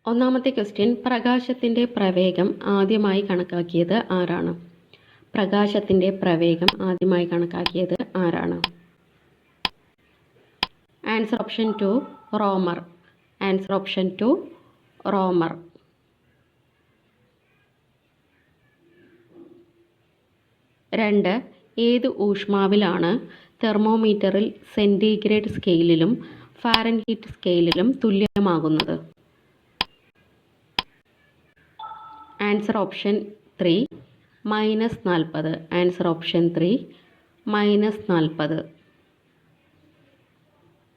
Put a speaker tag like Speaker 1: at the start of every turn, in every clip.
Speaker 1: ഒന്നാമത്തെ ക്വസ്റ്റ്യൻ, പ്രകാശത്തിൻ്റെ പ്രവേഗം ആദ്യമായി കണക്കാക്കിയത് ആരാണ്? പ്രകാശത്തിൻ്റെ പ്രവേഗം ആദ്യമായി കണക്കാക്കിയത് ആരാണ്? ആൻസർ ഓപ്ഷൻ 2 റോമർ. Answer option 2 Romer. രണ്ട്, ഏത് ഊഷ്മാവിലാണ് തെർമോമീറ്ററിൽ സെൻറ്റിഗ്രേഡ് സ്കെയിലിലും ഫാരൻഹീറ്റ് സ്കെയിലിലും തുല്യമാകുന്നത്? Answer option 3 -40. Answer option 3 -40.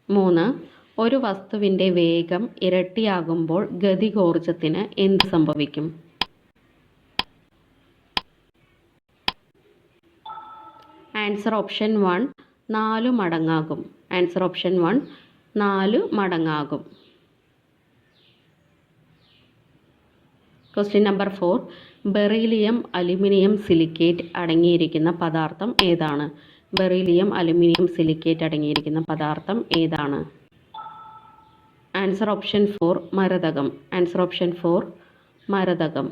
Speaker 1: 3, ഒരു വസ്തുവിൻ്റെ വേഗം ഇരട്ടിയാകുമ്പോൾ ഗതികോർജത്തിന് എന്ത് സംഭവിക്കും? ആൻസർ ഓപ്ഷൻ 1 4 മടങ്ങാകും. ആൻസർ ഓപ്ഷൻ 1 4 മടങ്ങാകും. Question number 4, beryllium aluminium silicate അടങ്ങിയിരിക്കുന്ന പദാർത്ഥം ഏതാണ്? ബെറീലിയം അലുമിനിയം സിലിക്കേറ്റ് അടങ്ങിയിരിക്കുന്ന പദാർത്ഥം ഏതാണ്? ആൻസർ ഓപ്ഷൻ 4 മരതകം. ആൻസർ ഓപ്ഷൻ 4 മരതകം.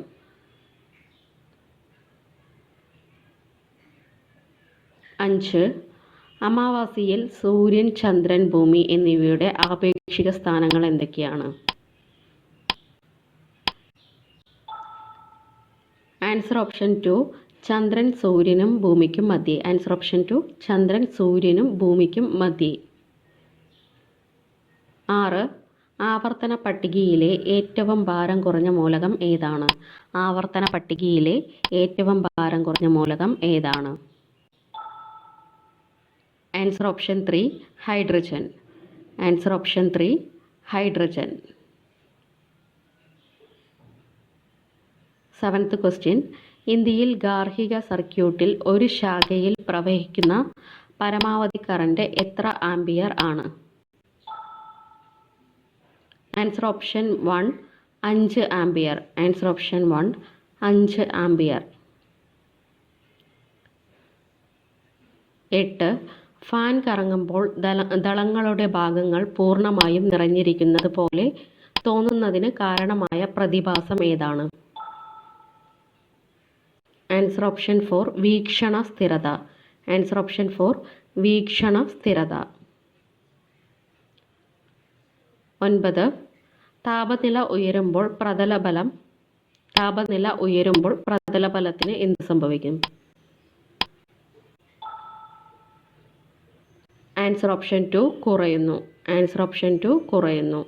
Speaker 1: 5, അമാവാസിയിൽ സൂര്യൻ, ചന്ദ്രൻ, ഭൂമി എന്നിവയുടെ ആപേക്ഷിക സ്ഥാനങ്ങൾ എന്തൊക്കെയാണ്? ആൻസർ ഓപ്ഷൻ 2 ചന്ദ്രൻ സൂര്യനും ഭൂമിക്കും മധ്യേ. ആൻസർ ഓപ്ഷൻ 2 ചന്ദ്രൻ സൂര്യനും ഭൂമിക്കും മധ്യേ. 6, ആവർത്തന പട്ടികയിലെ ഏറ്റവും ഭാരം കുറഞ്ഞ മൂലകം ഏതാണ്? ആവർത്തന പട്ടികയിലെ ഏറ്റവും ഭാരം കുറഞ്ഞ മൂലകം ഏതാണ്? Answer option 3 hydrogen. Answer option 3 hydrogen. 7th question, ഇന്ത്യയിൽ ഗാർഹിക സർക്യൂട്ടിൽ ഒരു ശാഖയിൽ പ്രവഹിക്കുന്ന പരമാവധി കറന്റ് എത്ര ആംപിയർ ആണ്? Answer option 1 5 ampere. Answer option 1 5 ampere. 8, fan കറങ്ങുമ്പോൾ ദളങ്ങളുടെ ഭാഗങ്ങൾ പൂർണ്ണമായും നിറഞ്ഞിരിക്കുന്നത് പോലെ തോന്നുന്നതിന് കാരണമായ പ്രതിഭാസം ഏതാണ്? ആൻസർ ഓപ്ഷൻ 4 വീക്ഷണ സ്ഥിരത. ആൻസർ ഓപ്ഷൻ 4 വീക്ഷണ സ്ഥിരത. 9, താപനില ഉയരുമ്പോൾ പ്രതലബലത്തിന് എന്ത് സംഭവിക്കും? ആൻസർ ഓപ്ഷൻ 2 കുറയുന്നു. ആൻസർ ഓപ്ഷൻ 2 കുറയുന്നു.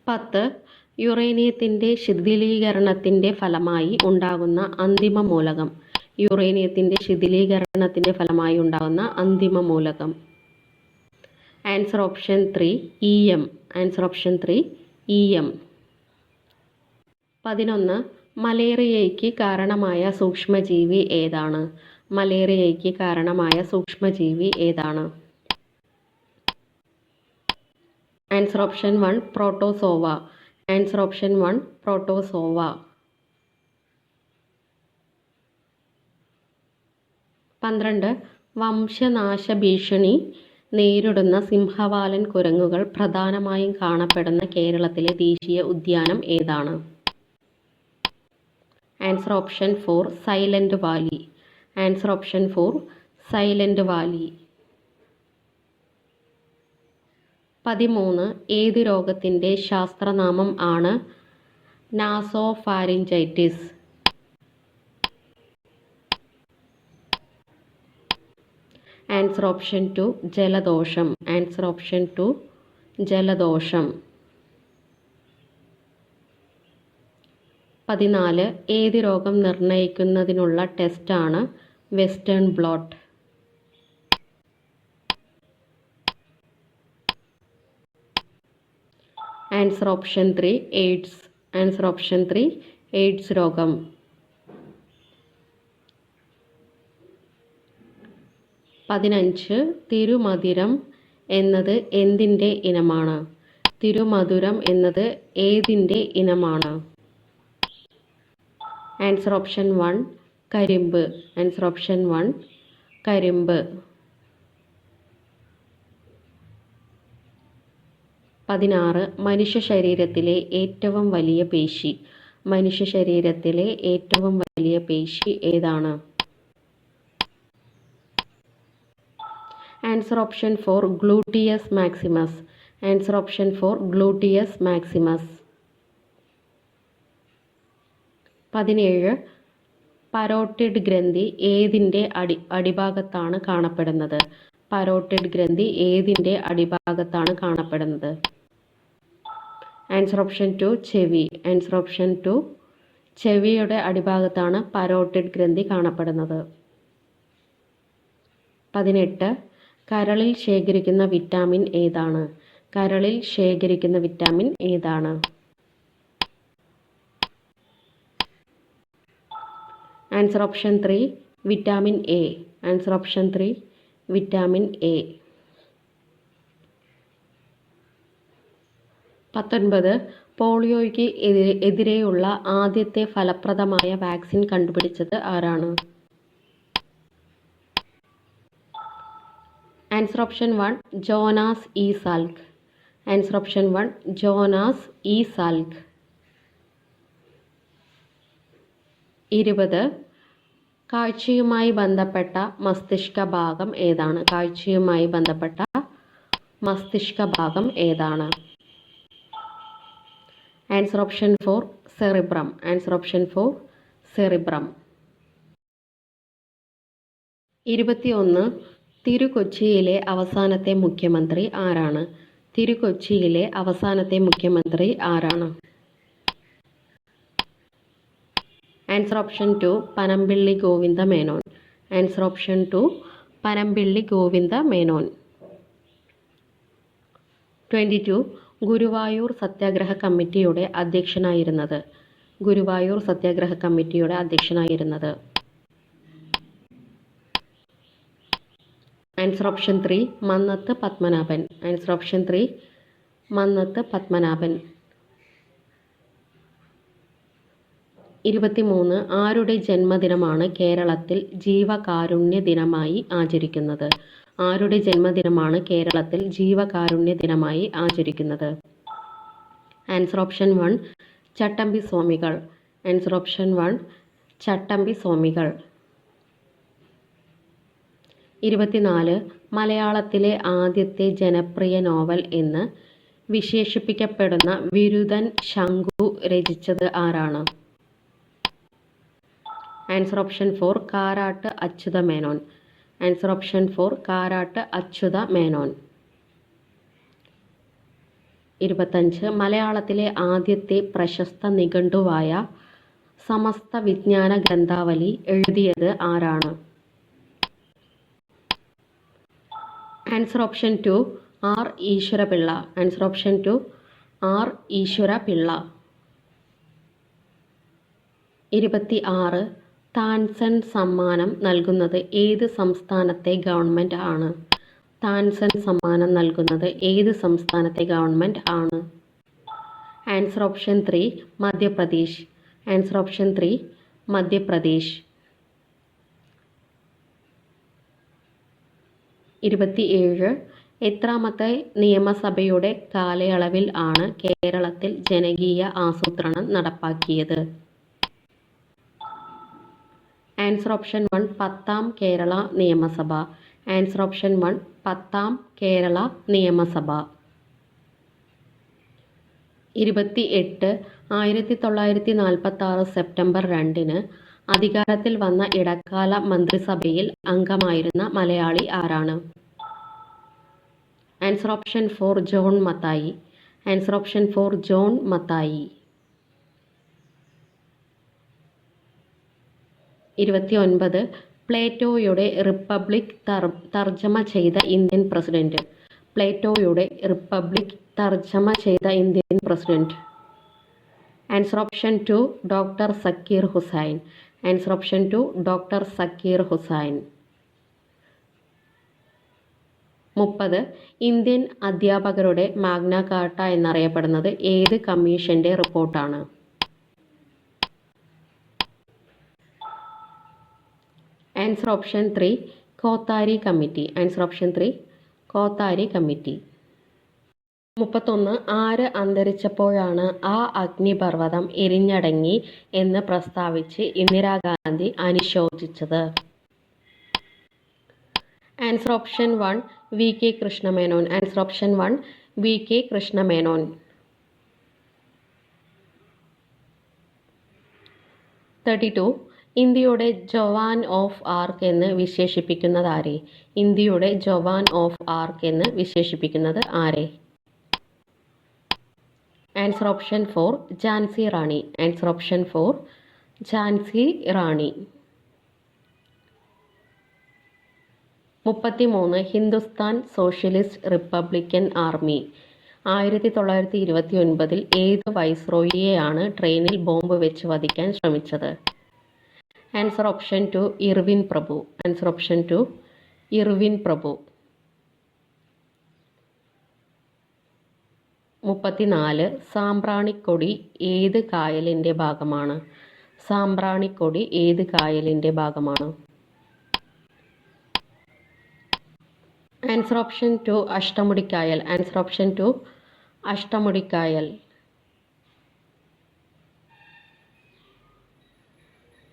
Speaker 1: 10, യുറേനിയത്തിൻ്റെ ശിഥിലീകരണത്തിൻ്റെ ഫലമായി ഉണ്ടാകുന്ന അന്തിമ മൂലകം. യുറേനിയത്തിൻ്റെ ശിഥിലീകരണത്തിൻ്റെ ഫലമായി ഉണ്ടാകുന്ന അന്തിമ മൂലകം. Answer option 3 EM. Answer option 3 EM. 11, മലേറിയയ്ക്ക് കാരണമായ സൂക്ഷ്മജീവി ഏതാണ്? മലേറിയയ്ക്ക് കാരണമായ സൂക്ഷ്മജീവി ഏതാണ്? Answer option 1 protozoa. Answer option 1 protozoa. 12, വംശനാശ ഭീഷണി നേരിടുന്ന സിംഹവാലൻ കുരങ്ങുകൾ പ്രധാനമായും കാണപ്പെടുന്ന കേരളത്തിലെ ദേശീയ ഉദ്യാനം ഏതാണ്? Answer option 4 silent Valley. Answer option 4 silent Valley. 13, ഏത് രോഗത്തിൻ്റെ ശാസ്ത്രനാമം ആണ് നാസോഫാരിഞ്ചൈറ്റിസ്? ആൻസർ ഓപ്ഷൻ 2 ജലദോഷം. ആൻസർ ഓപ്ഷൻ 2 ജലദോഷം. 14, ഏത് രോഗം നിർണയിക്കുന്നതിനുള്ള ടെസ്റ്റാണ് western bloat? Answer option 3 AIDS. Answer option 3 AIDS രോഗം. 15, തിരുമധുരം എന്നത് എന്തിൻ്റെ ഇനമാണ്? തിരുമധുരം എന്നത് ഏതിൻ്റെ ഇനമാണ്? ആൻസർ ഓപ്ഷൻ 1 കരിമ്പ്. ആൻസർ ഓപ്ഷൻ 1 കരിമ്പ്. 16 മനുഷ്യ ശരീരത്തിലെ ഏറ്റവും വലിയ പേശി. മനുഷ്യ ശരീരത്തിലെ ഏറ്റവും വലിയ പേശി ഏതാണ്? Answer option 4 gluteus maximus. Answer option 4 gluteus maximus. 17 parotid ഗ്രന്ഥി ഏതിൻ്റെ അടിഭാഗത്താണ് കാണപ്പെടുന്നത്? പരോട്ടിഡ് ഗ്രന്ഥി ഏതിൻ്റെ അടിഭാഗത്താണ് കാണപ്പെടുന്നത്? ആൻസർ ഓപ്ഷൻ 2 ചെവി. ആൻസർ ഓപ്ഷൻ 2 ചെവിയുടെ അടിഭാഗത്താണ് പരോട്ടിഡ് ഗ്രന്ഥി കാണപ്പെടുന്നത്. 18 കരളിൽ ശേഖരിക്കുന്ന വിറ്റാമിൻ ഏതാണ്? കരളിൽ ശേഖരിക്കുന്ന വിറ്റാമിൻ ഏതാണ്? Answer option 3 vitamin A. Answer option 3 vitamin A. 19 പോളിയോയ്ക്ക് എതിരെയുള്ള ആദ്യത്തെ ഫലപ്രദമായ വാക്സിൻ കണ്ടുപിടിച്ചത് ആരാണ്? Answer option 1 Jonas E Salk. Answer option 1 Jonas E Salk. 20 കാഴ്ചയുമായി ബന്ധപ്പെട്ട മസ്തിഷ്ക ഭാഗം ഏതാണ്? കാഴ്ചയുമായി ബന്ധപ്പെട്ട മസ്തിഷ്ക ഭാഗം ഏതാണ്? Answer option 4 cerebrum. Answer option 4 cerebrum. 21 തിരുക്കൊച്ചിയിലെ അവസാനത്തെ മുഖ്യമന്ത്രി ആരാണ്? തിരുക്കൊച്ചിയിലെ അവസാനത്തെ മുഖ്യമന്ത്രി ആരാണ്? Answer option 2 Panampilly Govinda Menon. Answer option 2 Panampilly Govinda Menon. 22 Guruvayur Satyagraha കമ്മിറ്റിയുടെ അധ്യക്ഷനായിരുന്നത്? ഗുരുവായൂർ സത്യാഗ്രഹ കമ്മിറ്റിയുടെ അധ്യക്ഷനായിരുന്നത്? Answer option 3 Mannath Padmanabhan. Answer option 3 Mannath Padmanabhan. 23 ആരുടെ ജന്മദിനമാണ് കേരളത്തിൽ ജീവകാരുണ്യ ദിനമായി ആചരിക്കുന്നത്? ആരുടെ ജന്മദിനമാണ് കേരളത്തിൽ ജീവകാരുണ്യ ദിനമായി ആചരിക്കുന്നത്? ആൻസർ ഓപ്ഷൻ 1 ചട്ടമ്പി സ്വാമികൾ. ആൻസർ ഓപ്ഷൻ 1 ചട്ടമ്പി സ്വാമികൾ. 24 മലയാളത്തിലെ ആദ്യത്തെ ജനപ്രിയ നോവൽ എന്ന് വിശേഷിപ്പിക്കപ്പെടുന്ന വിരുതൻ ശങ്കു രചിച്ചത് ആരാണ്? Answer option 4 Karattu Achyutha Menon. Answer option 4 Karattu Achyutha Menon. 25 മലയാളത്തിലെ ആദ്യത്തെ പ്രശസ്ത നിഘണ്ടുവായ സമസ്ത വിജ്ഞാന ഗ്രന്ഥാവലി എഴുതിയത് ആരാണ്? Answer option 2 R Eswarapillai. Answer option 2 R Eswarapillai. 26 Tansen സമ്മാനം നൽകുന്നത് ഏത് സംസ്ഥാനത്തെ ഗവൺമെൻറ് ആണ്? താൻസൻ സമ്മാനം നൽകുന്നത് ഏത് സംസ്ഥാനത്തെ ഗവൺമെൻറ് ആണ്? Answer option 3 Madhya Pradesh. Answer option 3 Madhya Pradesh. 27 എത്രാമത്തെ നിയമസഭയുടെ കാലയളവിൽ ആണ് കേരളത്തിൽ ജനകീയ ആസൂത്രണം നടപ്പാക്കിയത്? ആൻസർ ഓപ്ഷൻ 1 10ാം കേരള നിയമസഭ. ആൻസർ ഓപ്ഷൻ 1 10ാം കേരള നിയമസഭ. 28 1946 സെപ്റ്റംബർ 2 അധികാരത്തിൽ വന്ന ഇടക്കാല മന്ത്രിസഭയിൽ അംഗമായിരുന്ന മലയാളി ആരാണ്? Answer option 4 John Mathai. Answer option 4 John Mathai. 29 പ്ലേറ്റോയുടെ റിപ്പബ്ലിക് തർജ്ജമ ചെയ്ത ഇന്ത്യൻ പ്രസിഡന്റ്. പ്ലേറ്റോയുടെ റിപ്പബ്ലിക് തർജ്ജമ ചെയ്ത Indian president. Answer option 2 doctor Zakir Hussain. Answer option 2 doctor Zakir Hussain. 30 Indian അധ്യാപകരുടെ മാഗ്ന കാർട്ട എന്നറിയപ്പെടുന്നത് ഏത് കമ്മീഷന്റെ റിപ്പോർട്ടാണ്? Answer option 3 Kothari committee. Answer option 3 Kothari committee. 31 ആര് അന്തരിച്ചപ്പോഴാണ് ആ അഗ്നിപർവ്വതം എരിഞ്ഞടങ്ങി എന്ന് പ്രസ്താവിച്ച് ഇന്ദിരാഗാന്ധി അനുശോചിച്ചത്? Answer option 1 V K Krishna Menon. Answer option 1 V K Krishna Menon. 32 ഇന്ത്യയുടെ ജവാൻ ഓഫ് ആർക്ക് എന്ന് വിശേഷിപ്പിക്കുന്നത് ആരെ? ഇന്ത്യയുടെ ജവാൻ ഓഫ് ആർക്ക് എന്ന് വിശേഷിപ്പിക്കുന്നത് ആരെ? Answer option 4 Jhansi Rani. Answer option 4 Jhansi Rani. 33 Hindustan socialist republican army 1929 ഏത് വൈസ്രോയിയെയാണ് ട്രെയിനിൽ ബോംബ് വെച്ച് വധിക്കാൻ ശ്രമിച്ചത്? ആൻസർ ഓപ്ഷൻ 2 ഇർവിൻ പ്രഭു. ആൻസർ ഓപ്ഷൻ 2 ഇർവിൻ പ്രഭു. 34 സാമ്പ്രാണിക്കൊടി ഏത് കായലിൻ്റെ ഭാഗമാണ്? സാമ്പ്രാണിക്കൊടി ഏത് കായലിൻ്റെ ഭാഗമാണ്? Answer option 2 Ashtamudikkayal. Answer option 2 Ashtamudikkayal.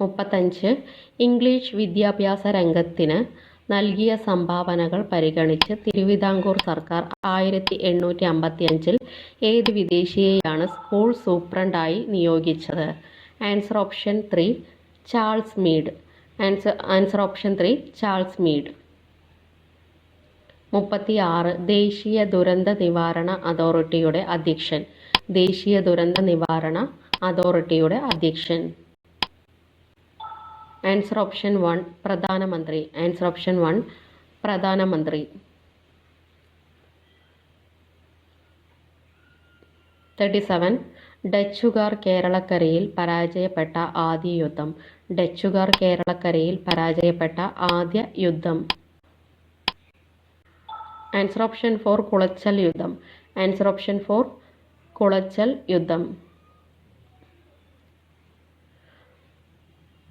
Speaker 1: 35 English വിദ്യാഭ്യാസ രംഗത്തിന് നൽകിയ സംഭാവനകൾ പരിഗണിച്ച് തിരുവിതാംകൂർ സർക്കാർ 1855 ഏത് വിദേശിയെയാണ് സ്കൂൾ സൂപ്രണ്ടായി നിയോഗിച്ചത്? Answer option 3 Charles maid. Answer option 3 Charles maid. 36 ദേശീയ ദുരന്ത നിവാരണ അതോറിറ്റിയുടെ അധ്യക്ഷൻ. ദേശീയ ദുരന്ത നിവാരണ അതോറിറ്റിയുടെ അധ്യക്ഷൻ. ആൻസർ ഓപ്ഷൻ 1 പ്രധാനമന്ത്രി. ആൻസർ ഓപ്ഷൻ 1 പ്രധാനമന്ത്രി. 37 ഡച്ചുകാർ കേരളക്കരയിൽ പരാജയപ്പെട്ട ആദ്യ യുദ്ധം. ഡച്ചുകാർ കേരളക്കരയിൽ പരാജയപ്പെട്ട ആദ്യ യുദ്ധം. ആൻസർ ഓപ്ഷൻ 4 കുളച്ചൽ യുദ്ധം. ആൻസർ ഓപ്ഷൻ 4 കുളച്ചൽ യുദ്ധം.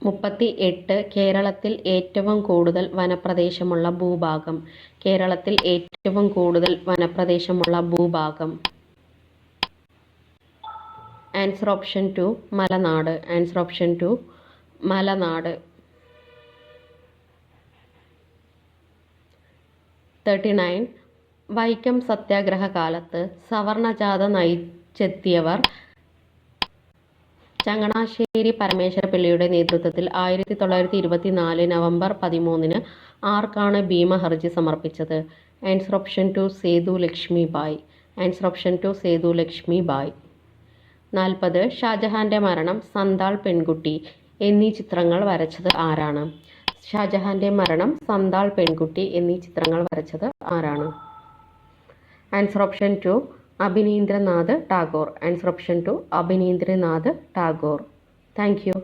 Speaker 1: 38 കേരളത്തിൽ ഏറ്റവും കൂടുതൽ വനപ്രദേശമുള്ള ഭൂഭാഗം. കേരളത്തിൽ ഏറ്റവും കൂടുതൽ വനപ്രദേശമുള്ള ഭൂഭാഗം. ആൻസർ ഓപ്ഷൻ 2 മലനാട്. ആൻസർ ഓപ്ഷൻ 2 മലനാട്. 39 വൈക്കം സത്യാഗ്രഹ കാലത്ത് സവർണജാഥ നയിച്ചെത്തിയവർ. ചങ്ങനാശ്ശേരി പരമേശ്വരപിള്ളയുടെ നേതൃത്വത്തിൽ 1924 നവംബർ 13 ആർക്കാണ് ഭീമഹർജി സമർപ്പിച്ചത്? Answer option 2 Sethu Lakshmi Bayi. Answer option 2 Sethu Lakshmi Bayi. 40 ഷാജഹാന്റെ മരണം, സന്താൾ പെൺകുട്ടി എന്നീ ചിത്രങ്ങൾ വരച്ചത് ആരാണ്? ഷാജഹാന്റെ മരണം, സന്താൾ പെൺകുട്ടി എന്നീ ചിത്രങ്ങൾ വരച്ചത് ആരാണ്? Answer option 2 Abanindranath Tagore. Answer option 2 Abanindranath Tagore. Thank U.